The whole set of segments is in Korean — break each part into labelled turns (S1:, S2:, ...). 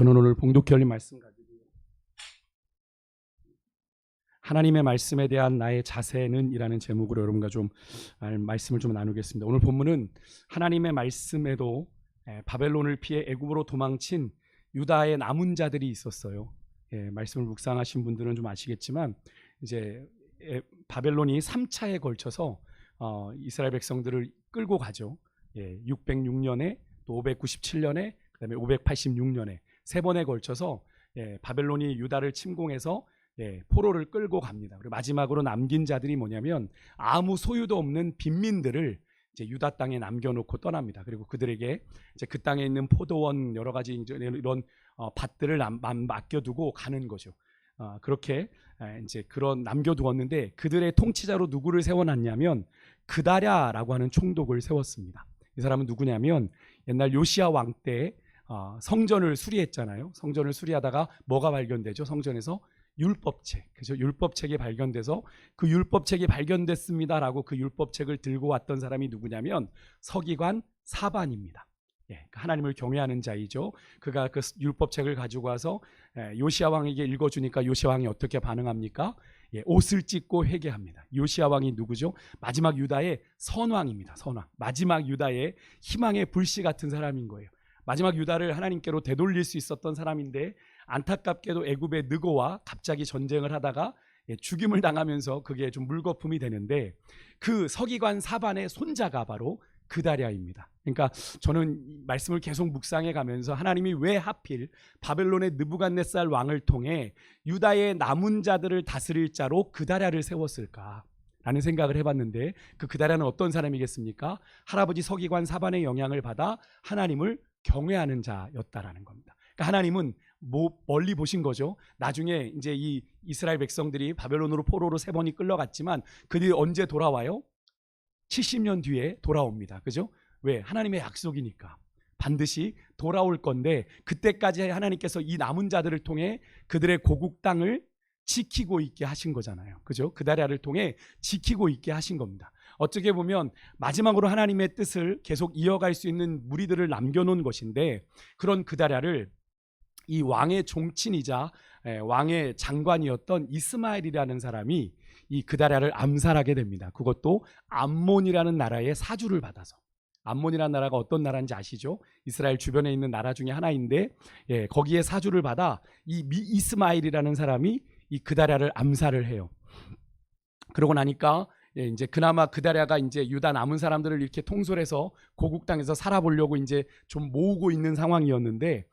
S1: 저는 오늘 봉독해 올린 말씀 가지고 하나님의 말씀에 대한 나의 자세는 이라는 제목으로 여러분과 좀 말씀을 좀 나누겠습니다. 오늘 본문은 하나님의 말씀에도 바벨론을 피해 애굽으로 도망친 유다의 남은 자들이 있었어요. 말씀을 묵상하신 분들은 좀 아시겠지만 이제 바벨론이 3차에 걸쳐서 이스라엘 백성들을 끌고 가죠. 606년에 또 597년에 그다음에 586년에 세 번에 걸쳐서 바벨론이 유다를 침공해서 포로를 끌고 갑니다. 그리고 마지막으로 남긴 자들이 뭐냐면 아무 소유도 없는 빈민들을 이제 유다 땅에 남겨놓고 떠납니다. 그리고 그들에게 이제 그 땅에 있는 포도원 여러 가지 이런 밭들을 맡겨두고 가는 거죠. 그렇게 이제 그런 남겨두었는데 그들의 통치자로 누구를 세워놨냐면 그다랴라고 하는 총독을 세웠습니다. 이 사람은 누구냐면 옛날 요시야 왕 때 성전을 수리했잖아요. 성전을 수리하다가 뭐가 발견되죠? 성전에서 율법책, 그죠? 율법책이 발견돼서 그 율법책이 발견됐습니다라고 그 율법책을 들고 왔던 사람이 누구냐면 서기관 사반입니다. 하나님을 경외하는 자이죠. 그가 그 율법책을 가지고 와서 요시야 왕에게 읽어주니까 요시야 왕이 어떻게 반응합니까? 옷을 찢고 회개합니다. 요시야 왕이 누구죠? 마지막 유다의 선왕입니다. 선왕. 마지막 유다의 희망의 불씨 같은 사람인 거예요. 마지막 유다를 하나님께로 되돌릴 수 있었던 사람인데 안타깝게도 애굽의 느고와 갑자기 전쟁을 하다가 죽임을 당하면서 그게 좀 물거품이 되는데 그 서기관 사반의 손자가 바로 그다랴입니다. 그러니까 저는 말씀을 계속 묵상해 가면서 하나님이 왜 하필 바벨론의 느부갓네살 왕을 통해 유다의 남은 자들을 다스릴 자로 그다랴를 세웠을까? 라는 생각을 해봤는데 그 그다랴는 어떤 사람이겠습니까? 할아버지 서기관 사반의 영향을 받아 하나님을 경외하는 자였다라는 겁니다. 그러니까 하나님은 멀리 보신 거죠. 나중에 이제 이 이스라엘 백성들이 바벨론으로 포로로 세 번이 끌려갔지만 그들이 언제 돌아와요? 70년 뒤에 돌아옵니다. 그죠? 왜? 하나님의 약속이니까 반드시 돌아올 건데 그때까지 하나님께서 이 남은 자들을 통해 그들의 고국 땅을 지키고 있게 하신 거잖아요. 그죠? 그다랴를 통해 지키고 있게 하신 겁니다. 어떻게 보면 마지막으로 하나님의 뜻을 계속 이어갈 수 있는 무리들을 남겨놓은 것인데 그런 그다랴를 이 왕의 종친이자 왕의 장관이었던 이스마엘이라는 사람이 이 그다랴를 암살하게 됩니다. 그것도 암몬이라는 나라의 사주를 받아서. 암몬이라는 나라가 어떤 나라인지 아시죠? 이스라엘 주변에 있는 나라 중에 하나인데 거기에 사주를 받아 이 이스마엘이라는 사람이 이 그다랴를 암살을 해요. 그러고 나니까 이제 그나마 그다랴가 이제 유다 남은 사람들을 이렇게 통솔해서 고국 땅에서 살아보려고 이제 좀 모으고 있는 상황이었는데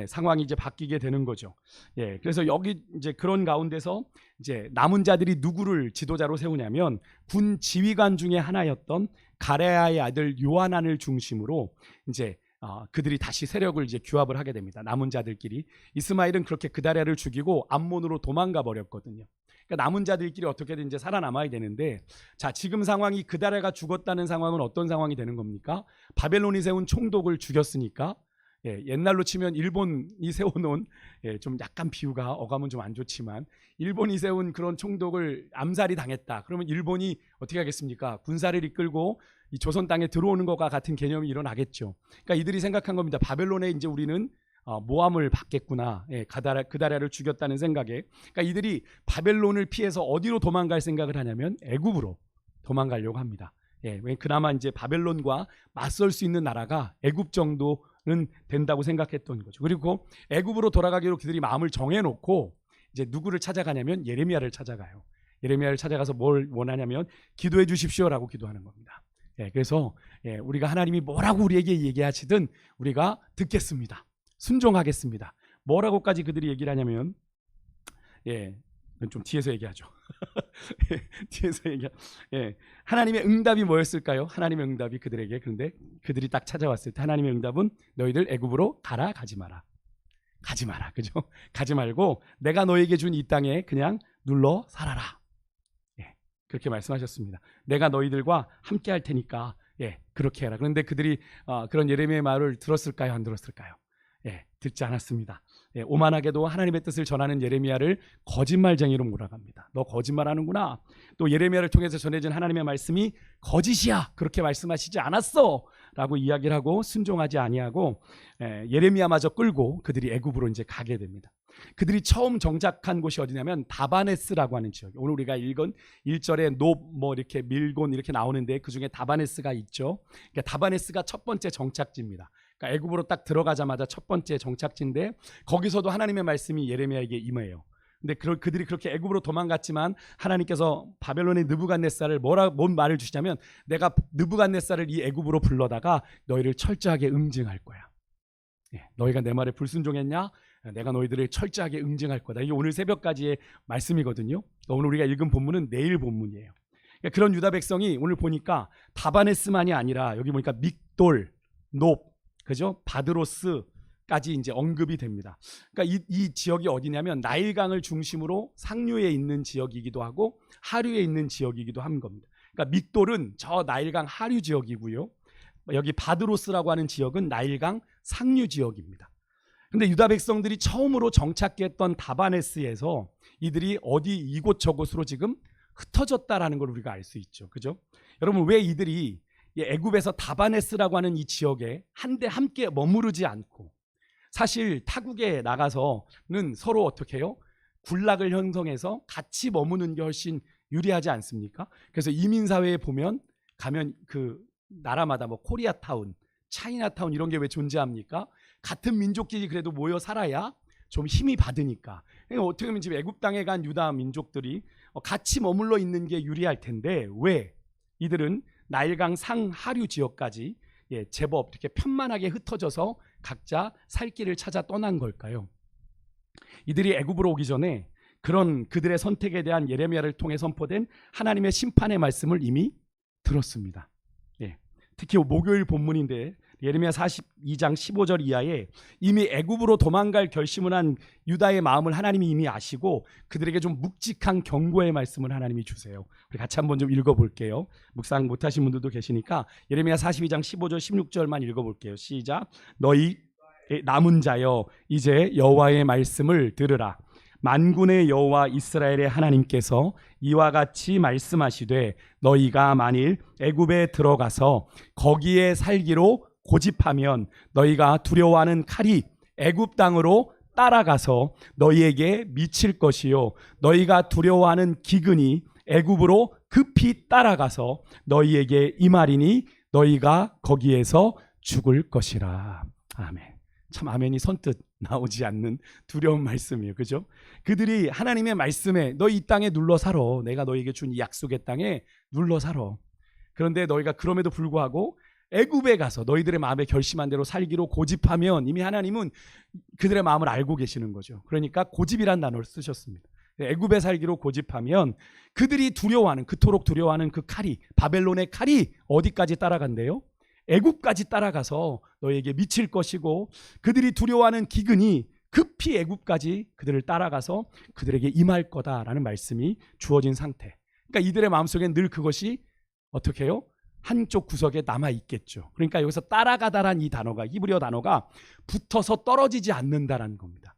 S1: 상황이 이제 바뀌게 되는 거죠. 그래서 여기 이제 그런 가운데서 이제 남은 자들이 누구를 지도자로 세우냐면 군 지휘관 중에 하나였던 가레아의 아들 요하난을 중심으로 이제 그들이 다시 세력을 이제 규합을 하게 됩니다. 남은 자들끼리. 이스마엘은 그렇게 그다랴를 죽이고 암몬으로 도망가 버렸거든요. 그러니까 남은 자들끼리 어떻게든 이제 살아남아야 되는데 자, 지금 상황이 그다랴가 죽었다는 상황은 어떤 상황이 되는 겁니까? 바벨론이 세운 총독을 죽였으니까 옛날로 치면 일본이 세워놓은 좀 약간 비유가 어감은 좀 안 좋지만 일본이 세운 그런 총독을 암살이 당했다. 그러면 일본이 어떻게 하겠습니까? 군사를 이끌고 이 조선 땅에 들어오는 것과 같은 개념이 일어나겠죠. 그러니까 이들이 생각한 겁니다. 바벨론에 이제 우리는 모함을 받겠구나. 그다랴를 죽였다는 생각에. 그러니까 이들이 바벨론을 피해서 어디로 도망갈 생각을 하냐면 애굽으로 도망가려고 합니다. 그나마 이제 바벨론과 맞설 수 있는 나라가 애굽 정도는 된다고 생각했던 거죠. 그리고 애굽으로 돌아가기로 그들이 마음을 정해놓고 이제 누구를 찾아가냐면 예레미야를 찾아가요. 예레미야를 찾아가서 뭘 원하냐면 기도해 주십시오라고 기도하는 겁니다. 그래서 우리가 하나님이 뭐라고 우리에게 얘기하시든 우리가 듣겠습니다. 순종하겠습니다. 뭐라고까지 그들이 얘기를 하냐면 좀 뒤에서 얘기하죠. 뒤에서 하나님의 응답이 뭐였을까요? 하나님의 응답이 그들에게 그런데 그들이 딱 찾아왔을 때 하나님의 응답은 너희들 애굽으로 가라 가지 마라. 가지 마라. 그죠? 가지 말고 내가 너에게 준 이 땅에 그냥 눌러 살아라. 그렇게 말씀하셨습니다. 내가 너희들과 함께 할 테니까 그렇게 해라. 그런데 그들이 그런 예레미야의 말을 들었을까요? 안 들었을까요? 듣지 않았습니다. 오만하게도 하나님의 뜻을 전하는 예레미야를 거짓말쟁이로 몰아갑니다. 너 거짓말하는구나. 또 예레미야를 통해서 전해진 하나님의 말씀이 거짓이야. 그렇게 말씀하시지 않았어. 라고 이야기를 하고 순종하지 아니하고 예레미야마저 끌고 그들이 애굽으로 이제 가게 됩니다. 그들이 처음 정착한 곳이 어디냐면 다바네스라고 하는 지역. 오늘 우리가 읽은 1절에 놋 뭐 이렇게 밀곤 이렇게 나오는데 그중에 다바네스가 있죠. 그러니까 다바네스가 첫 번째 정착지입니다. 그러니까 애굽으로 딱 들어가자마자 첫 번째 정착지인데 거기서도 하나님의 말씀이 예레미야에게 임해요. 근데 그들이 그렇게 애굽으로 도망갔지만 하나님께서 바벨론의 느부갓네살을 뭔 말을 주시냐면 내가 느부갓네살을 이 애굽으로 불러다가 너희를 철저하게 응징할 거야. 너희가 내 말에 불순종했냐? 내가 너희들을 철저하게 응징할 거다. 이게 오늘 새벽까지의 말씀이거든요. 오늘 우리가 읽은 본문은 내일 본문이에요. 그러니까 그런 유다 백성이 오늘 보니까 다바네스만이 아니라 여기 보니까 믹돌, 놋, 그죠? 바드로스까지 이제 언급이 됩니다. 그러니까 이 지역이 어디냐면 나일강을 중심으로 상류에 있는 지역이기도 하고 하류에 있는 지역이기도 한 겁니다. 그러니까 믹돌은 저 나일강 하류 지역이고요. 여기 바드로스라고 하는 지역은 나일강 상류 지역입니다. 근데 유다 백성들이 처음으로 정착했던 다바네스에서 이들이 어디 이곳저곳으로 지금 흩어졌다라는 걸 우리가 알 수 있죠. 그죠? 여러분 왜 이들이 애굽에서 다바네스라고 하는 이 지역에 한데 함께 머무르지 않고 사실 타국에 나가서는 서로 어떻게 해요? 군락을 형성해서 같이 머무는 게 훨씬 유리하지 않습니까? 그래서 이민사회에 보면 가면 그 나라마다 뭐 코리아타운, 차이나타운 이런 게 왜 존재합니까? 같은 민족끼리 그래도 모여 살아야 좀 힘이 받으니까. 그러니까 어떻게 보면 지금 애굽 땅에 간 유다 민족들이 같이 머물러 있는 게 유리할 텐데 왜 이들은 나일강 상하류 지역까지 제법 이렇게 편만하게 흩어져서 각자 살 길을 찾아 떠난 걸까요? 이들이 애굽으로 오기 전에 그런 그들의 선택에 대한 예레미야를 통해 선포된 하나님의 심판의 말씀을 이미 들었습니다. 특히 목요일 본문인데 예레미야 42장 15절 이하에 이미 애굽으로 도망갈 결심을 한 유다의 마음을 하나님이 이미 아시고 그들에게 좀 묵직한 경고의 말씀을 하나님이 주세요. 우리 같이 한번 좀 읽어볼게요. 묵상 못하신 분들도 계시니까 예레미야 42장 15절 16절만 읽어볼게요. 시작. 너희 남은 자여 이제 여호와의 말씀을 들으라. 만군의 여호와 이스라엘의 하나님께서 이와 같이 말씀하시되 너희가 만일 애굽에 들어가서 거기에 살기로 고집하면 너희가 두려워하는 칼이 애굽 땅으로 따라가서 너희에게 미칠 것이요 너희가 두려워하는 기근이 애굽으로 급히 따라가서 너희에게 임하리니 너희가 거기에서 죽을 것이라. 아멘. 참 아멘이 선뜻 나오지 않는 두려운 말씀이에요. 그죠? 그들이 하나님의 말씀에 너희 이 땅에 눌러 살아. 내가 너희에게 준 이 약속의 땅에 눌러 살아. 그런데 너희가 그럼에도 불구하고 애굽에 가서 너희들의 마음에 결심한 대로 살기로 고집하면 이미 하나님은 그들의 마음을 알고 계시는 거죠. 그러니까 고집이란 단어를 쓰셨습니다. 애굽에 살기로 고집하면 그들이 두려워하는 그토록 두려워하는 그 칼이 바벨론의 칼이 어디까지 따라간대요? 애굽까지 따라가서 너희에게 미칠 것이고 그들이 두려워하는 기근이 급히 애굽까지 그들을 따라가서 그들에게 임할 거다라는 말씀이 주어진 상태. 그러니까 이들의 마음속에 늘 그것이 어떻게 해요? 한쪽 구석에 남아 있겠죠. 그러니까 여기서 따라가다란 이 단어가 히브리어 단어가 붙어서 떨어지지 않는다라는 겁니다.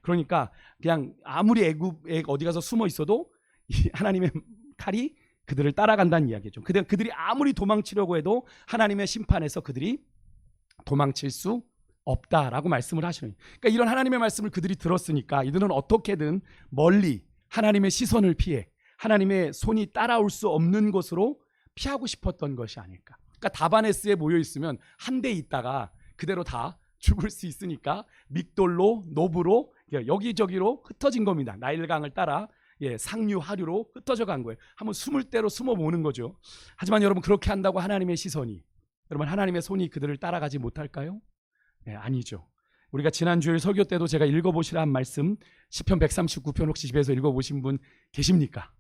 S1: 그러니까 그냥 아무리 애굽에 어디 가서 숨어 있어도 하나님의 칼이 그들을 따라간다는 이야기죠. 그들이 아무리 도망치려고 해도 하나님의 심판에서 그들이 도망칠 수 없다라고 말씀을 하시는. 그러니까 이런 하나님의 말씀을 그들이 들었으니까 이들은 어떻게든 멀리 하나님의 시선을 피해 하나님의 손이 따라올 수 없는 곳으로 피하고 싶었던 것이 아닐까. 그러니까 다바네스에 모여 있으면 한 대 있다가 그대로 다 죽을 수 있으니까 믹돌로 노브로 여기저기로 흩어진 겁니다. 나일강을 따라 상류 하류로 흩어져 간 거예요. 한번 숨을 대로 숨어 보는 거죠. 하지만 여러분 그렇게 한다고 하나님의 시선이 여러분 하나님의 손이 그들을 따라가지 못할까요? 아니죠. 우리가 지난주일 설교 때도 제가 읽어보시라 한 말씀 시편 139편 혹시 집에서 읽어보신 분 계십니까?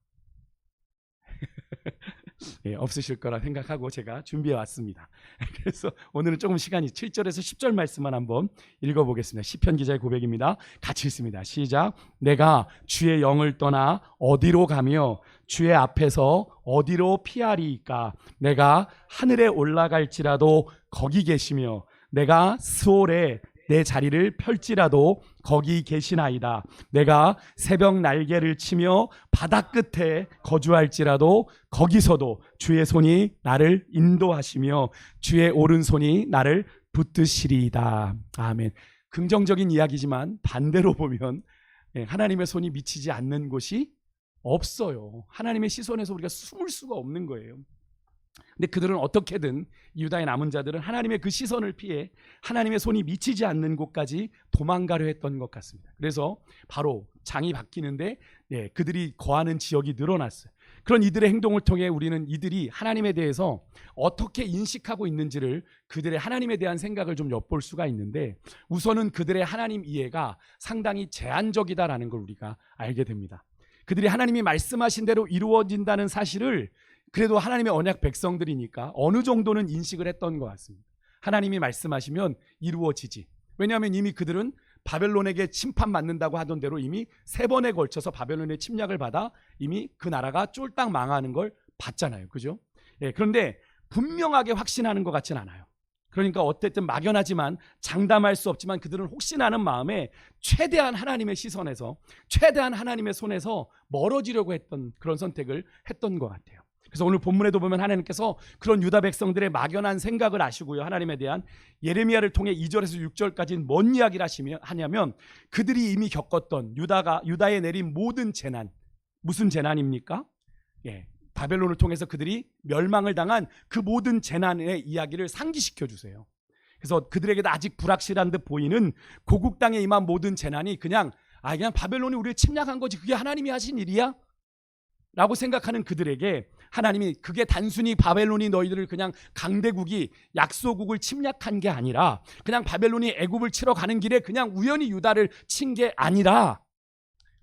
S1: 없으실 거라 생각하고 제가 준비해 왔습니다. 그래서 오늘은 조금 시간이 7절에서 10절 말씀만 한번 읽어보겠습니다. 시편 기자의 고백입니다. 같이 읽습니다. 시작. 내가 주의 영을 떠나 어디로 가며 주의 앞에서 어디로 피하리이까. 내가 하늘에 올라갈지라도 거기 계시며 내가 스올에 내 자리를 펼지라도 거기 계시나이다. 내가 새벽 날개를 치며 바다 끝에 거주할지라도 거기서도 주의 손이 나를 인도하시며 주의 오른손이 나를 붙드시리이다. 아멘. 긍정적인 이야기지만 반대로 보면 하나님의 손이 미치지 않는 곳이 없어요. 하나님의 시선에서 우리가 숨을 수가 없는 거예요. 근데 그들은 어떻게든, 유다의 남은 자들은 하나님의 그 시선을 피해 하나님의 손이 미치지 않는 곳까지 도망가려 했던 것 같습니다. 그래서 바로 장이 바뀌는데 그들이 거하는 지역이 늘어났어요. 그런 이들의 행동을 통해 우리는 이들이 하나님에 대해서 어떻게 인식하고 있는지를, 그들의 하나님에 대한 생각을 좀 엿볼 수가 있는데, 우선은 그들의 하나님 이해가 상당히 제한적이다라는 걸 우리가 알게 됩니다. 그들이 하나님이 말씀하신 대로 이루어진다는 사실을 그래도 하나님의 언약 백성들이니까 어느 정도는 인식을 했던 것 같습니다. 하나님이 말씀하시면 이루어지지. 왜냐하면 이미 그들은 바벨론에게 침판받는다고 하던 대로 이미 3번에 걸쳐서 바벨론의 침략을 받아 이미 그 나라가 쫄딱 망하는 걸 봤잖아요. 그죠? 그런데 분명하게 확신하는 것 같진 않아요. 그러니까 어쨌든 막연하지만, 장담할 수 없지만 그들은 혹시나 하는 마음에 최대한 하나님의 시선에서, 최대한 하나님의 손에서 멀어지려고 했던 그런 선택을 했던 것 같아요. 그래서 오늘 본문에도 보면 하나님께서 그런 유다 백성들의 막연한 생각을 아시고요, 하나님에 대한 예레미야를 통해 2절에서 6절까지는 뭔 이야기를 하냐면, 그들이 이미 겪었던 유다에 내린 모든 재난, 무슨 재난입니까? 바벨론을 통해서 그들이 멸망을 당한 그 모든 재난의 이야기를 상기시켜 주세요. 그래서 그들에게도 아직 불확실한 듯 보이는 고국 땅에 임한 모든 재난이 그냥 바벨론이 우리를 침략한 거지, 그게 하나님이 하신 일이야? 라고 생각하는 그들에게 하나님이, 그게 단순히 바벨론이 너희들을 그냥 강대국이 약소국을 침략한 게 아니라, 그냥 바벨론이 애굽을 치러 가는 길에 그냥 우연히 유다를 친 게 아니라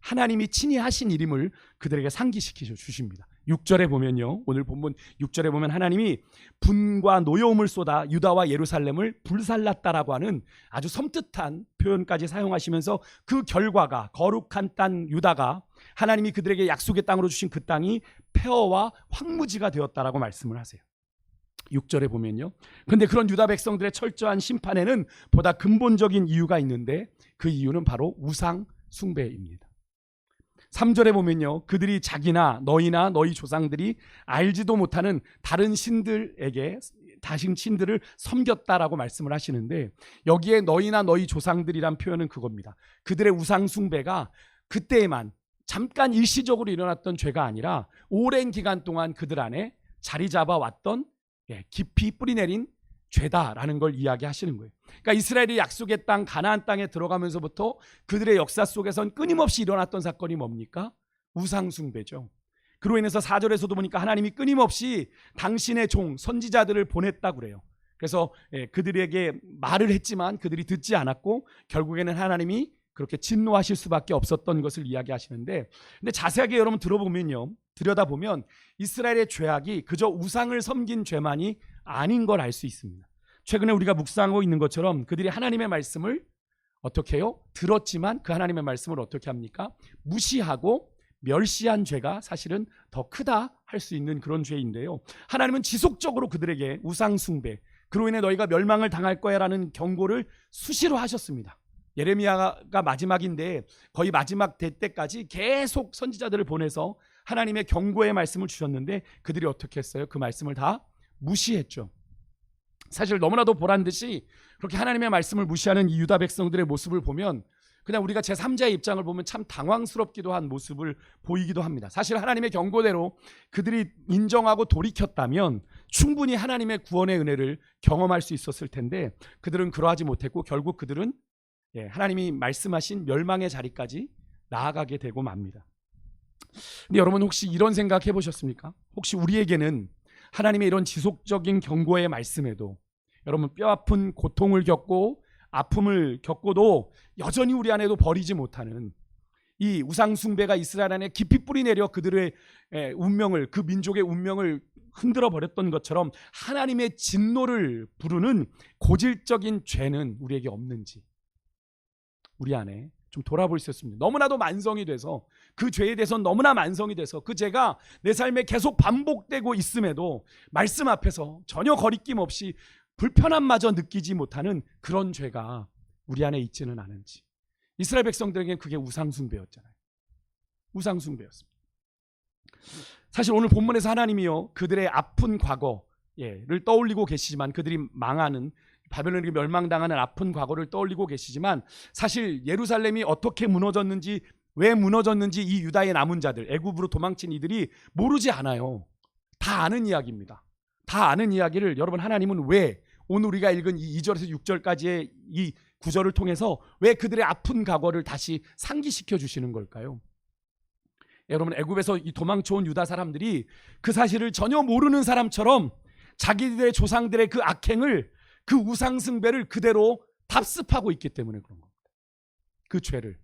S1: 하나님이 친히 하신 일임을 그들에게 상기시켜 주십니다. 6절에 보면요, 오늘 본문 6절에 보면 하나님이 분과 노여움을 쏟아 유다와 예루살렘을 불살랐다라고 하는 아주 섬뜩한 표현까지 사용하시면서, 그 결과가 거룩한 땅 유다가 하나님이 그들에게 약속의 땅으로 주신 그 땅이 폐허와 황무지가 되었다라고 말씀을 하세요. 6절에 보면요, 근데 그런 유다 백성들의 철저한 심판에는 보다 근본적인 이유가 있는데, 그 이유는 바로 우상 숭배입니다. 3절에 보면요, 그들이 자기나 너희나 너희 조상들이 알지도 못하는 다른 신들에게, 다신 신들을 섬겼다라고 말씀을 하시는데, 여기에 너희나 너희 조상들이란 표현은 그겁니다. 그들의 우상 숭배가 그때에만 잠깐 일시적으로 일어났던 죄가 아니라 오랜 기간 동안 그들 안에 자리 잡아왔던 깊이 뿌리내린 죄다라는 걸 이야기하시는 거예요. 그러니까 이스라엘이 약속의 땅 가나안 땅에 들어가면서부터 그들의 역사 속에선 끊임없이 일어났던 사건이 뭡니까? 우상 숭배죠. 그로 인해서 4절에서도 보니까 하나님이 끊임없이 당신의 종 선지자들을 보냈다고 그래요. 그래서 그들에게 말을 했지만 그들이 듣지 않았고, 결국에는 하나님이 그렇게 진노하실 수밖에 없었던 것을 이야기하시는데, 근데 자세하게 여러분 들여다보면 이스라엘의 죄악이 그저 우상을 섬긴 죄만이 아닌 걸 알 수 있습니다. 최근에 우리가 묵상하고 있는 것처럼 그들이 하나님의 말씀을 어떻게 해요? 들었지만 그 하나님의 말씀을 어떻게 합니까? 무시하고 멸시한 죄가 사실은 더 크다 할 수 있는 그런 죄인데요, 하나님은 지속적으로 그들에게 우상 숭배, 그로 인해 너희가 멸망을 당할 거야 라는 경고를 수시로 하셨습니다. 예레미야가 마지막인데 거의 마지막 대 때까지 계속 선지자들을 보내서 하나님의 경고의 말씀을 주셨는데, 그들이 어떻게 했어요? 그 말씀을 다 무시했죠. 사실 너무나도 보란듯이 그렇게 하나님의 말씀을 무시하는 이 유다 백성들의 모습을 보면, 그냥 우리가 제3자의 입장을 보면 참 당황스럽기도 한 모습을 보이기도 합니다. 사실 하나님의 경고대로 그들이 인정하고 돌이켰다면 충분히 하나님의 구원의 은혜를 경험할 수 있었을 텐데, 그들은 그러하지 못했고 결국 그들은 하나님이 말씀하신 멸망의 자리까지 나아가게 되고 맙니다. 근데 여러분, 혹시 이런 생각 해보셨습니까? 혹시 우리에게는 하나님의 이런 지속적인 경고의 말씀에도, 여러분 뼈아픈 고통을 겪고 아픔을 겪고도 여전히 우리 안에도 버리지 못하는 이 우상 숭배가 이스라엘 안에 깊이 뿌리내려 그들의 운명을, 그 민족의 운명을 흔들어 버렸던 것처럼 하나님의 진노를 부르는 고질적인 죄는 우리에게 없는지, 우리 안에 좀 돌아볼 수 있습니다. 너무나도 만성이 돼서, 그 죄에 대해서 너무나 만성이 돼서 그 죄가 내 삶에 계속 반복되고 있음에도 말씀 앞에서 전혀 거리낌 없이 불편함마저 느끼지 못하는 그런 죄가 우리 안에 있지는 않은지. 이스라엘 백성들에게 그게 우상숭배였잖아요. 우상숭배였습니다. 사실 오늘 본문에서 하나님이요 그들의 아픈 과거를 떠올리고 계시지만, 그들이 망하는, 바벨론에게 멸망당하는 아픈 과거를 떠올리고 계시지만, 사실 예루살렘이 어떻게 무너졌는지, 왜 무너졌는지 이 유다의 남은 자들, 애굽으로 도망친 이들이 모르지 않아요. 다 아는 이야기입니다. 다 아는 이야기를 여러분, 하나님은 왜 오늘 우리가 읽은 이 2절에서 6절까지의 이 구절을 통해서 왜 그들의 아픈 과거를 다시 상기시켜 주시는 걸까요? 여러분, 애굽에서 이 도망쳐온 유다 사람들이 그 사실을 전혀 모르는 사람처럼 자기들의 조상들의 그 악행을, 그 우상숭배를 그대로 답습하고 있기 때문에 그런 겁니다. 그 죄를.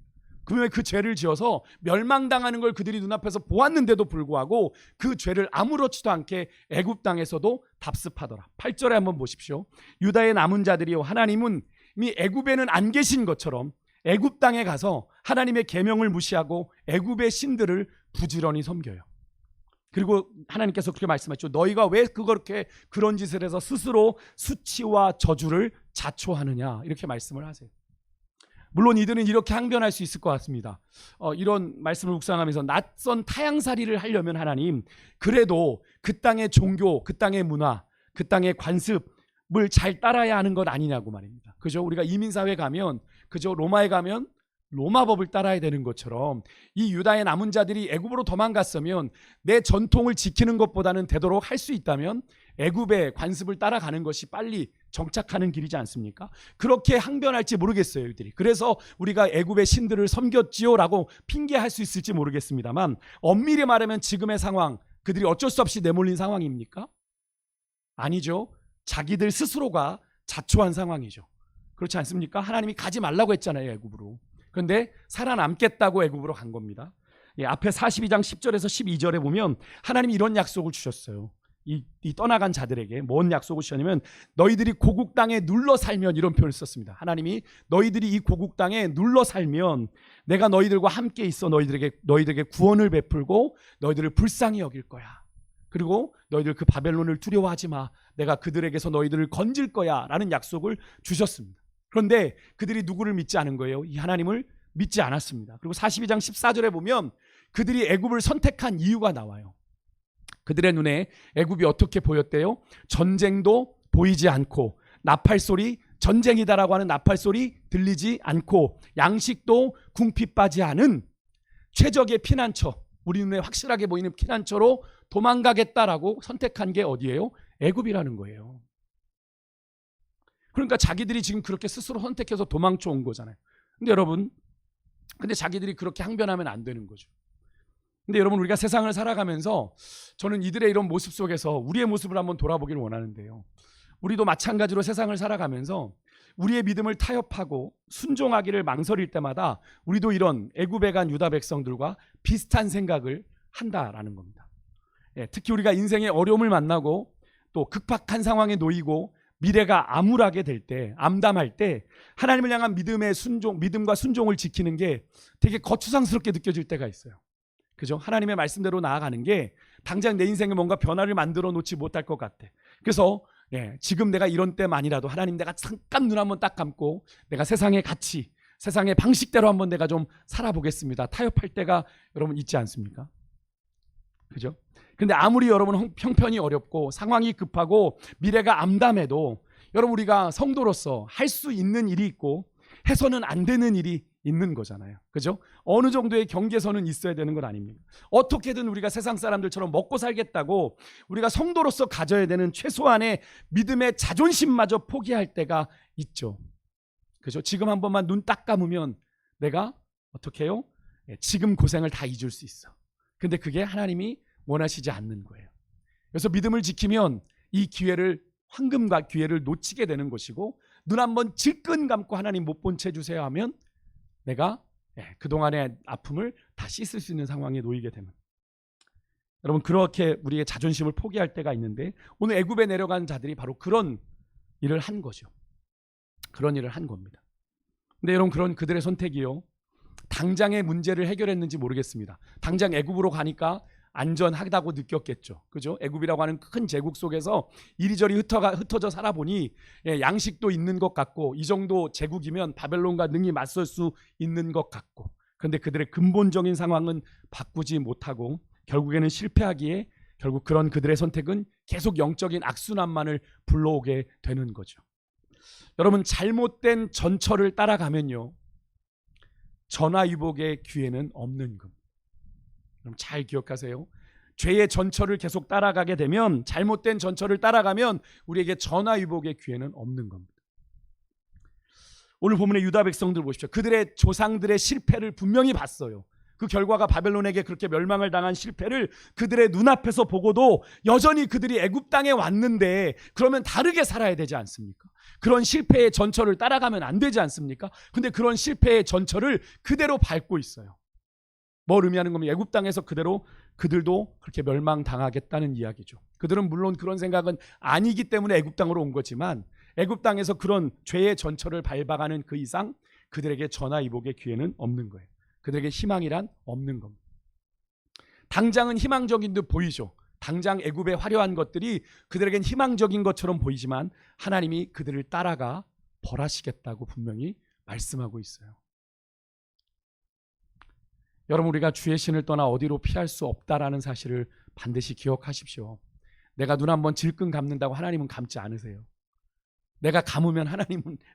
S1: 그러면 그 죄를 지어서 멸망당하는 걸 그들이 눈앞에서 보았는데도 불구하고 그 죄를 아무렇지도 않게 애굽 땅에서도 답습하더라. 8절에 한번 보십시오. 유다의 남은 자들이요 하나님은 이미 애굽에는 안 계신 것처럼 애굽 땅에 가서 하나님의 계명을 무시하고 애굽의 신들을 부지런히 섬겨요. 그리고 하나님께서 그렇게 말씀하셨죠. 너희가 왜 그렇게 그런 짓을 해서 스스로 수치와 저주를 자초하느냐, 이렇게 말씀을 하세요. 물론 이들은 이렇게 항변할 수 있을 것 같습니다. 이런 말씀을 묵상하면서 낯선 타향살이를 하려면 하나님, 그래도 그 땅의 종교, 그 땅의 문화, 그 땅의 관습을 잘 따라야 하는 것 아니냐고 말입니다. 그죠? 우리가 이민사회 가면, 그죠? 로마에 가면 로마법을 따라야 되는 것처럼 이 유다의 남은 자들이 애굽으로 도망갔으면 내 전통을 지키는 것보다는 되도록 할 수 있다면 애굽의 관습을 따라가는 것이 빨리 정착하는 길이지 않습니까? 그렇게 항변할지 모르겠어요, 이들이. 그래서 우리가 애굽의 신들을 섬겼지요라고 핑계할 수 있을지 모르겠습니다만, 엄밀히 말하면 지금의 상황, 그들이 어쩔 수 없이 내몰린 상황입니까? 아니죠. 자기들 스스로가 자초한 상황이죠. 그렇지 않습니까? 하나님이 가지 말라고 했잖아요, 애굽으로. 그런데 살아남겠다고 애굽으로 간 겁니다. 앞에 42장 10절에서 12절에 보면 하나님이 이런 약속을 주셨어요. 이 떠나간 자들에게 뭔 약속을 주셨냐면, 너희들이 고국 땅에 눌러 살면, 이런 표현을 썼습니다. 하나님이 너희들이 이 고국 땅에 눌러 살면 내가 너희들과 함께 있어 너희들에게 구원을 베풀고 너희들을 불쌍히 여길 거야. 그리고 너희들 그 바벨론을 두려워하지 마. 내가 그들에게서 너희들을 건질 거야 라는 약속을 주셨습니다. 그런데 그들이 누구를 믿지 않은 거예요? 이 하나님을 믿지 않았습니다. 그리고 42장 14절에 보면 그들이 애굽을 선택한 이유가 나와요. 그들의 눈에 애굽이 어떻게 보였대요? 전쟁도 보이지 않고, 나팔소리, 전쟁이다라고 하는 나팔소리 들리지 않고, 양식도 궁핍하지 않은 최적의 피난처, 우리 눈에 확실하게 보이는 피난처로 도망가겠다라고 선택한 게 어디예요? 애굽이라는 거예요. 그러니까 자기들이 지금 그렇게 스스로 선택해서 도망쳐 온 거잖아요. 근데 자기들이 그렇게 항변하면 안 되는 거죠. 근데 여러분, 우리가 세상을 살아가면서 저는 이들의 이런 모습 속에서 우리의 모습을 한번 돌아보기를 원하는데요. 우리도 마찬가지로 세상을 살아가면서 우리의 믿음을 타협하고 순종하기를 망설일 때마다 우리도 이런 애굽에 간 유다 백성들과 비슷한 생각을 한다라는 겁니다. 특히 우리가 인생의 어려움을 만나고 또 급박한 상황에 놓이고 미래가 암울하게 될 때, 암담할 때 하나님을 향한 믿음과 순종을 지키는 게 되게 거추장스럽게 느껴질 때가 있어요. 그죠? 하나님의 말씀대로 나아가는 게 당장 내 인생에 뭔가 변화를 만들어 놓지 못할 것 같아. 그래서 지금 내가 이런 때만이라도 하나님, 내가 잠깐 눈 한번 딱 감고 내가 세상의 가치, 세상의 방식대로 한번 내가 좀 살아보겠습니다. 타협할 때가 여러분 있지 않습니까? 그죠? 근데 아무리 여러분 형편이 어렵고 상황이 급하고 미래가 암담해도 여러분, 우리가 성도로서 할 수 있는 일이 있고 해서는 안 되는 일이 있는 거잖아요. 그죠? 어느 정도의 경계선은 있어야 되는 건 아닙니까? 어떻게든 우리가 세상 사람들처럼 먹고 살겠다고 우리가 성도로서 가져야 되는 최소한의 믿음의 자존심마저 포기할 때가 있죠. 그죠? 지금 한 번만 눈 딱 감으면 내가 어떻게 해요? 지금 고생을 다 잊을 수 있어. 근데 그게 하나님이 원하시지 않는 거예요. 그래서 믿음을 지키면 이 기회를, 황금과 기회를 놓치게 되는 것이고, 눈 한번 질끈 감고 하나님 못 본 채 주세요 하면 내가 그동안의 아픔을 다 씻을 수 있는 상황에 놓이게 되는, 여러분, 그렇게 우리의 자존심을 포기할 때가 있는데, 오늘 애굽에 내려간 자들이 바로 그런 일을 한 거죠. 그런 일을 한 겁니다. 근데 여러분, 그런 그들의 선택이요, 당장의 문제를 해결했는지 모르겠습니다. 당장 애굽으로 가니까 안전하다고 느꼈겠죠. 그죠? 애굽이라고 하는 큰 제국 속에서 이리저리 흩어져 살아보니 양식도 있는 것 같고 이 정도 제국이면 바벨론과 능히 맞설 수 있는 것 같고, 그런데 그들의 근본적인 상황은 바꾸지 못하고 결국에는 실패하기에 결국 그런 그들의 선택은 계속 영적인 악순환만을 불러오게 되는 거죠. 여러분, 잘못된 전철을 따라가면요, 전화위복의 기회는 없는 겁니다. 그럼 잘 기억하세요. 죄의 전철을 계속 따라가게 되면, 잘못된 전철을 따라가면 우리에게 전화위복의 기회는 없는 겁니다. 오늘 본문의 유다 백성들 보십시오. 그들의 조상들의 실패를 분명히 봤어요. 그 결과가 바벨론에게 그렇게 멸망을 당한 실패를 그들의 눈앞에서 보고도 여전히 그들이 애굽 땅에 왔는데 그러면 다르게 살아야 되지 않습니까? 그런 실패의 전철을 따라가면 안 되지 않습니까? 근데 그런 실패의 전철을 그대로 밟고 있어요. 뭘 의미하는 겁니까? 애굽 땅에서 그들도 그렇게 멸망당하겠다는 이야기죠. 그들은 물론 그런 생각은 아니기 때문에 애굽 땅으로 온 거지만, 애굽 땅에서 그런 죄의 전철을 밟아가는 그 이상 그들에게 전화위복의 기회는 없는 거예요. 그들에게 희망이란 없는 겁니다. 당장은 희망적인 듯 보이죠. 당장 애굽의 화려한 것들이 그들에겐 희망적인 것처럼 보이지만 하나님이 그들을 따라가 벌하시겠다고 분명히 말씀하고 있어요. 여러분, 우리가 주의 신을 떠나 어디로 피할 수 없다라는 사실을 반드시 기억하십시오. 내가 눈 한번 질끈 감는다고 하나님은 감지 않으세요. 내가 감으면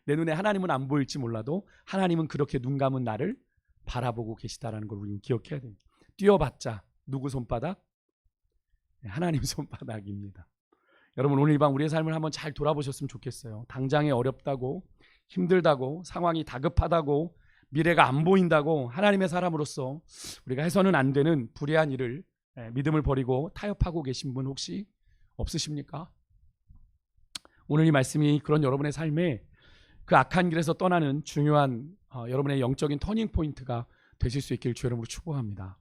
S1: 내 눈에 하나님은 안 보일지 몰라도 하나님은 그렇게 눈 감은 나를 바라보고 계시다라는 걸 우리는 기억해야 됩니다. 뛰어봤자 누구 손바닥? 하나님 손바닥입니다. 여러분, 오늘 이 밤 우리의 삶을 한번 잘 돌아보셨으면 좋겠어요. 당장에 어렵다고, 힘들다고, 상황이 다급하다고, 미래가 안 보인다고 하나님의 사람으로서 우리가 해서는 안 되는 불의한 일을, 믿음을 버리고 타협하고 계신 분 혹시 없으십니까? 오늘 이 말씀이 그런 여러분의 삶에 그 악한 길에서 떠나는 중요한 여러분의 영적인 터닝 포인트가 되실 수 있길 주 이름으로 축복합니다.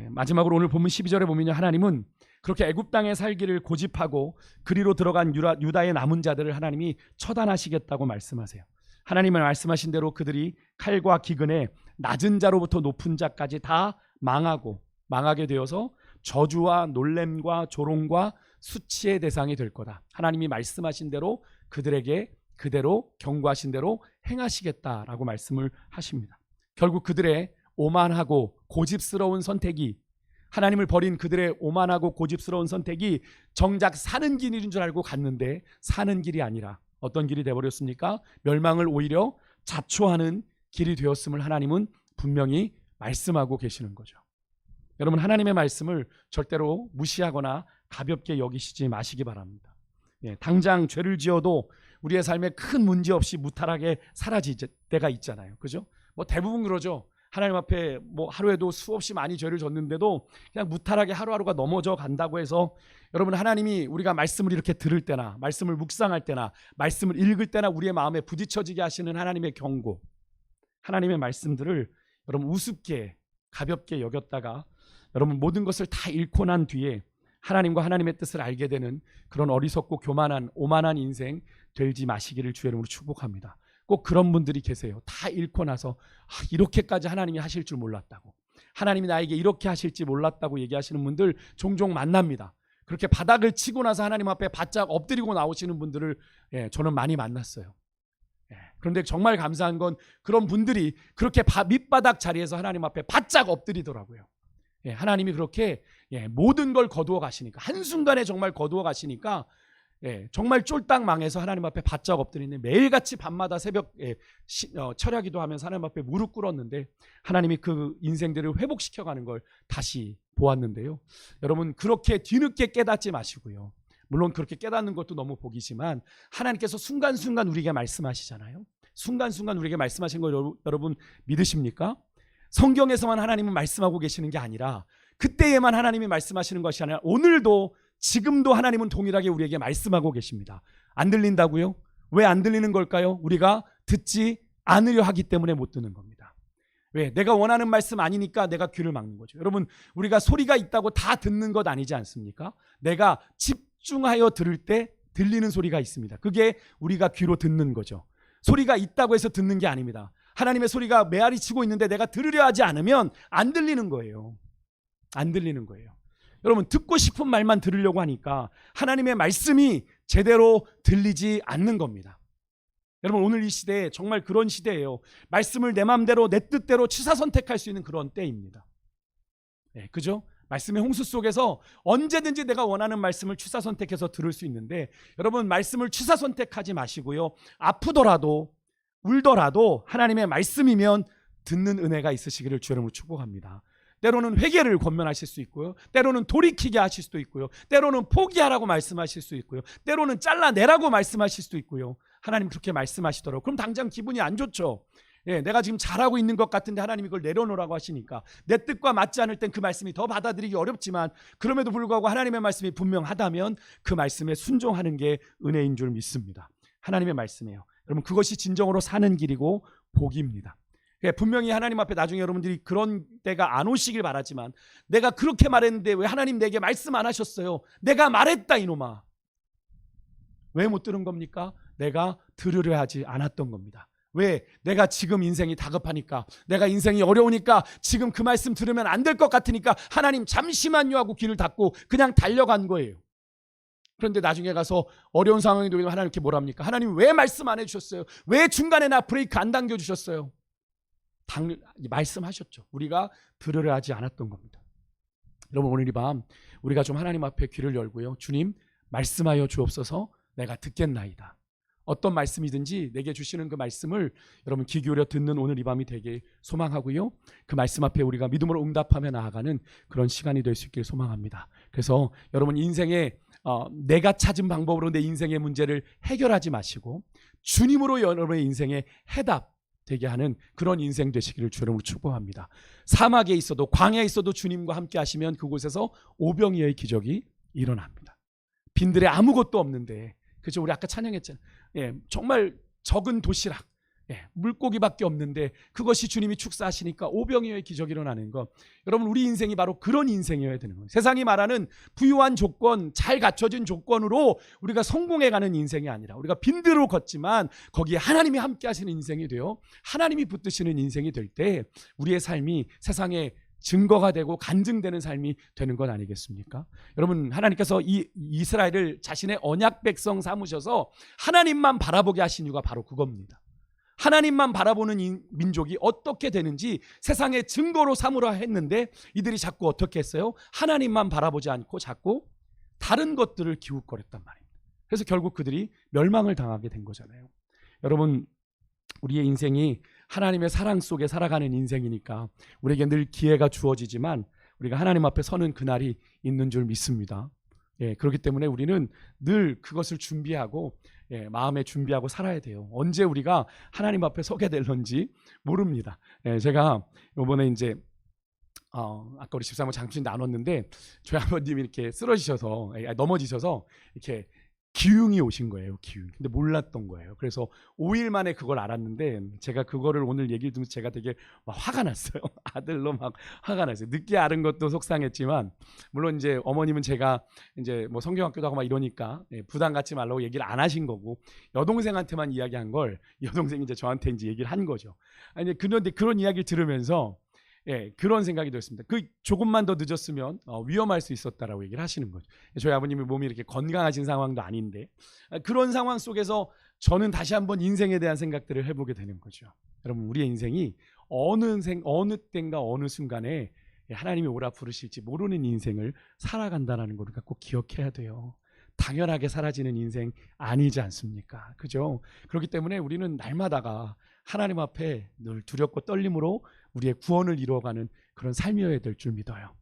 S1: 마지막으로 오늘 본문 12절에 보면요, 하나님은 그렇게 애굽 땅에 살기를 고집하고 그리로 들어간 유다의 남은 자들을 하나님이 처단하시겠다고 말씀하세요. 하나님은 말씀하신 대로 그들이 칼과 기근에 낮은 자로부터 높은 자까지 다 망하게 되어서 저주와 놀램과 조롱과 수치의 대상이 될 거다. 하나님이 말씀하신 대로 그들에게 그대로 경고하신 대로 행하시겠다라고 말씀을 하십니다. 결국 그들의 오만하고 고집스러운 선택이, 하나님을 버린 그들의 오만하고 고집스러운 선택이 정작 사는 길인 줄 알고 갔는데 사는 길이 아니라 어떤 길이 되어버렸습니까? 멸망을 오히려 자초하는 길이 되었음을 하나님은 분명히 말씀하고 계시는 거죠. 여러분, 하나님의 말씀을 절대로 무시하거나 가볍게 여기시지 마시기 바랍니다. 당장 죄를 지어도 우리의 삶에 큰 문제 없이 무탈하게 사라질 때가 있잖아요. 그죠? 대부분 그러죠. 하나님 앞에 하루에도 수없이 많이 죄를 졌는데도 그냥 무탈하게 하루하루가 넘어져 간다고 해서, 여러분, 하나님이 우리가 말씀을 이렇게 들을 때나 말씀을 묵상할 때나 말씀을 읽을 때나 우리의 마음에 부딪혀지게 하시는 하나님의 경고, 하나님의 말씀들을 여러분 우습게 가볍게 여겼다가 여러분 모든 것을 다 잃고 난 뒤에 하나님과 하나님의 뜻을 알게 되는 그런 어리석고 교만한 오만한 인생 되지 마시기를 주의 이름으로 축복합니다. 꼭 그런 분들이 계세요. 다 잃고 나서 이렇게까지 하나님이 하실 줄 몰랐다고, 하나님이 나에게 이렇게 하실지 몰랐다고 얘기하시는 분들 종종 만납니다. 그렇게 바닥을 치고 나서 하나님 앞에 바짝 엎드리고 나오시는 분들을 저는 많이 만났어요. 그런데 정말 감사한 건 그런 분들이 그렇게 밑바닥 자리에서 하나님 앞에 바짝 엎드리더라고요. 하나님이 그렇게 모든 걸 거두어 가시니까, 한순간에 정말 거두어 가시니까 정말 쫄딱 망해서 하나님 앞에 바짝 엎드리는데, 매일같이 밤마다 새벽 철야기도 하면서 하나님 앞에 무릎 꿇었는데 하나님이 그 인생들을 회복시켜가는 걸 다시 보았는데요. 여러분, 그렇게 뒤늦게 깨닫지 마시고요. 물론 그렇게 깨닫는 것도 너무 복이지만 하나님께서 순간순간 우리에게 말씀하시잖아요. 순간순간 우리에게 말씀하신 걸 여러분 믿으십니까? 성경에서만 하나님은 말씀하고 계시는 게 아니라, 그때에만 하나님이 말씀하시는 것이 아니라 오늘도 지금도 하나님은 동일하게 우리에게 말씀하고 계십니다. 안 들린다고요? 왜 안 들리는 걸까요? 우리가 듣지 않으려 하기 때문에 못 듣는 겁니다. 왜? 내가 원하는 말씀 아니니까 내가 귀를 막는 거죠. 여러분, 우리가 소리가 있다고 다 듣는 것 아니지 않습니까? 내가 집중하여 들을 때 들리는 소리가 있습니다. 그게 우리가 귀로 듣는 거죠. 소리가 있다고 해서 듣는 게 아닙니다. 하나님의 소리가 메아리 치고 있는데 내가 들으려 하지 않으면 안 들리는 거예요. 안 들리는 거예요. 여러분 듣고 싶은 말만 들으려고 하니까 하나님의 말씀이 제대로 들리지 않는 겁니다. 여러분 오늘 이 시대에 정말 그런 시대예요. 말씀을 내 마음대로 내 뜻대로 취사선택할 수 있는 그런 때입니다. 네, 그죠? 말씀의 홍수 속에서 언제든지 내가 원하는 말씀을 취사선택해서 들을 수 있는데 여러분 말씀을 취사선택하지 마시고요. 아프더라도 울더라도 하나님의 말씀이면 듣는 은혜가 있으시기를 주 이름으로 축복합니다. 때로는 회개를 권면하실 수 있고요. 때로는 돌이키게 하실 수도 있고요. 때로는 포기하라고 말씀하실 수 있고요. 때로는 잘라내라고 말씀하실 수도 있고요. 하나님 그렇게 말씀하시더라고요. 그럼 당장 기분이 안 좋죠. 예, 내가 지금 잘하고 있는 것 같은데 하나님이 그걸 내려놓으라고 하시니까 내 뜻과 맞지 않을 땐 그 말씀이 더 받아들이기 어렵지만 그럼에도 불구하고 하나님의 말씀이 분명하다면 그 말씀에 순종하는 게 은혜인 줄 믿습니다. 하나님의 말씀이에요. 여러분 그것이 진정으로 사는 길이고 복입니다. 분명히 하나님 앞에 나중에 여러분들이 그런 때가 안 오시길 바라지만 내가 그렇게 말했는데 왜 하나님 내게 말씀 안 하셨어요? 내가 말했다 이놈아. 왜 못 들은 겁니까? 내가 들으려 하지 않았던 겁니다. 왜? 내가 지금 인생이 다급하니까, 내가 인생이 어려우니까, 지금 그 말씀 들으면 안 될 것 같으니까 하나님 잠시만요 하고 귀를 닫고 그냥 달려간 거예요. 그런데 나중에 가서 어려운 상황이 되면 하나님께 뭐랍니까? 하나님 왜 말씀 안 해주셨어요? 왜 중간에 나 브레이크 안 당겨주셨어요? 말씀하셨죠. 우리가 들으려 하지 않았던 겁니다. 여러분 오늘 이 밤 우리가 좀 하나님 앞에 귀를 열고요. 주님 말씀하여 주옵소서. 내가 듣겠나이다. 어떤 말씀이든지 내게 주시는 그 말씀을 여러분 귀 기울여 듣는 오늘 이 밤이 되길 소망하고요. 그 말씀 앞에 우리가 믿음으로 응답하며 나아가는 그런 시간이 될 수 있길 소망합니다. 그래서 여러분 인생에 내가 찾은 방법으로 내 인생의 문제를 해결하지 마시고 주님으로 여러분의 인생의 해답 되게 하는 그런 인생 되시기를 주 이름으로 축복합니다. 사막에 있어도 광야에 있어도 주님과 함께 하시면 그곳에서 오병이어의 기적이 일어납니다. 빈들에 아무것도 없는데, 그죠? 우리 아까 찬양했잖아요. 예, 정말 적은 도시락, 물고기밖에 없는데 그것이 주님이 축사하시니까 오병이어의 기적이 일어나는 것. 여러분 우리 인생이 바로 그런 인생이어야 되는 거예요. 세상이 말하는 부유한 조건, 잘 갖춰진 조건으로 우리가 성공해가는 인생이 아니라 우리가 빈들로 걷지만 거기에 하나님이 함께 하시는 인생이 되어 하나님이 붙드시는 인생이 될 때 우리의 삶이 세상에 증거가 되고 간증되는 삶이 되는 것 아니겠습니까? 여러분 하나님께서 이 이스라엘을 자신의 언약 백성 삼으셔서 하나님만 바라보게 하신 이유가 바로 그겁니다. 하나님만 바라보는 민족이 어떻게 되는지 세상의 증거로 삼으라 했는데 이들이 자꾸 어떻게 했어요? 하나님만 바라보지 않고 자꾸 다른 것들을 기웃거렸단 말입니다. 그래서 결국 그들이 멸망을 당하게 된 거잖아요. 여러분 우리의 인생이 하나님의 사랑 속에 살아가는 인생이니까 우리에게 늘 기회가 주어지지만 우리가 하나님 앞에 서는 그날이 있는 줄 믿습니다. 그렇기 때문에 우리는 늘 그것을 준비하고 마음에 준비하고 살아야 돼요. 언제 우리가 하나님 앞에 서게 될런지 모릅니다. 제가 이번에 이제 아까 우리 집사모 장춘 나눴는데 저희 아버님이 이렇게 쓰러지셔서 넘어지셔서 이렇게 기흉이 오신 거예요. 기흉. 근데 몰랐던 거예요. 그래서 5일 만에 그걸 알았는데 제가 그거를 오늘 얘기를 듣면서 제가 되게 막 화가 났어요. 아들로 막 화가 났어요. 늦게 알은 것도 속상했지만 물론 이제 어머님은 제가 이제 뭐 성경학교도 하고 막 이러니까 부담 갖지 말라고 얘기를 안 하신 거고 여동생한테만 이야기한 걸 여동생이 이제 저한테 이제 얘기를 한 거죠. 아니 그런데 그런 이야기를 들으면서 그런 생각이 들었습니다. 그 조금만 더 늦었으면 위험할 수 있었다라고 얘기를 하시는 거죠. 저희 아버님이 몸이 이렇게 건강하신 상황도 아닌데 그런 상황 속에서 저는 다시 한번 인생에 대한 생각들을 해보게 되는 거죠. 여러분 우리의 인생이 어느 때인가 어느 순간에 하나님이 오라 부르실지 모르는 인생을 살아간다는 걸 우리가 꼭 기억해야 돼요. 당연하게 사라지는 인생 아니지 않습니까? 그죠? 그렇기 때문에 우리는 날마다가 하나님 앞에 늘 두렵고 떨림으로 우리의 구원을 이루어가는 그런 삶이어야 될 줄 믿어요.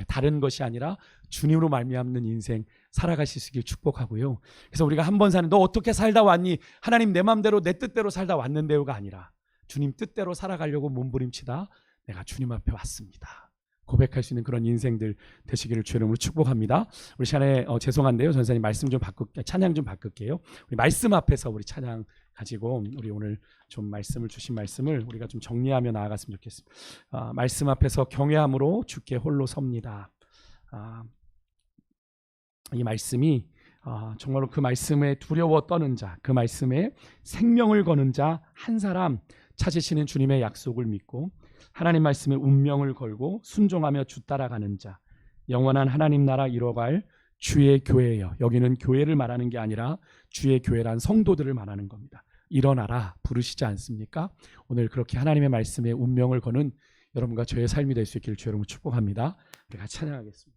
S1: 다른 것이 아니라 주님으로 말미암는 인생 살아가실 수 있길 축복하고요. 그래서 우리가 한 번 사는 너 어떻게 살다 왔니? 하나님 내 맘대로 내 뜻대로 살다 왔는데요가 아니라 주님 뜻대로 살아가려고 몸부림치다 내가 주님 앞에 왔습니다. 고백할 수 있는 그런 인생들 되시기를 주 이름으로 축복합니다. 우리 시간에 죄송한데요. 전사님 말씀 좀 찬양 좀 바꿀게요. 우리 말씀 앞에서 우리 찬양 가지고 우리 오늘 좀 말씀을 주신 말씀을 우리가 좀 정리하며 나아갔으면 좋겠습니다. 말씀 앞에서 경외함으로 주께 홀로 섭니다. 이 말씀이 정말로 그 말씀에 두려워 떠는 자, 그 말씀에 생명을 거는 자 한 사람 찾으시는 주님의 약속을 믿고 하나님 말씀에 운명을 걸고 순종하며 주 따라가는 자, 영원한 하나님 나라 이뤄갈 주의 교회예요. 여기는 교회를 말하는 게 아니라 주의 교회란 성도들을 말하는 겁니다. 일어나라 부르시지 않습니까? 오늘 그렇게 하나님의 말씀에 운명을 거는 여러분과 저의 삶이 될 수 있기를 주 여러분 축복합니다. 우리 같이 찬양하겠습니다.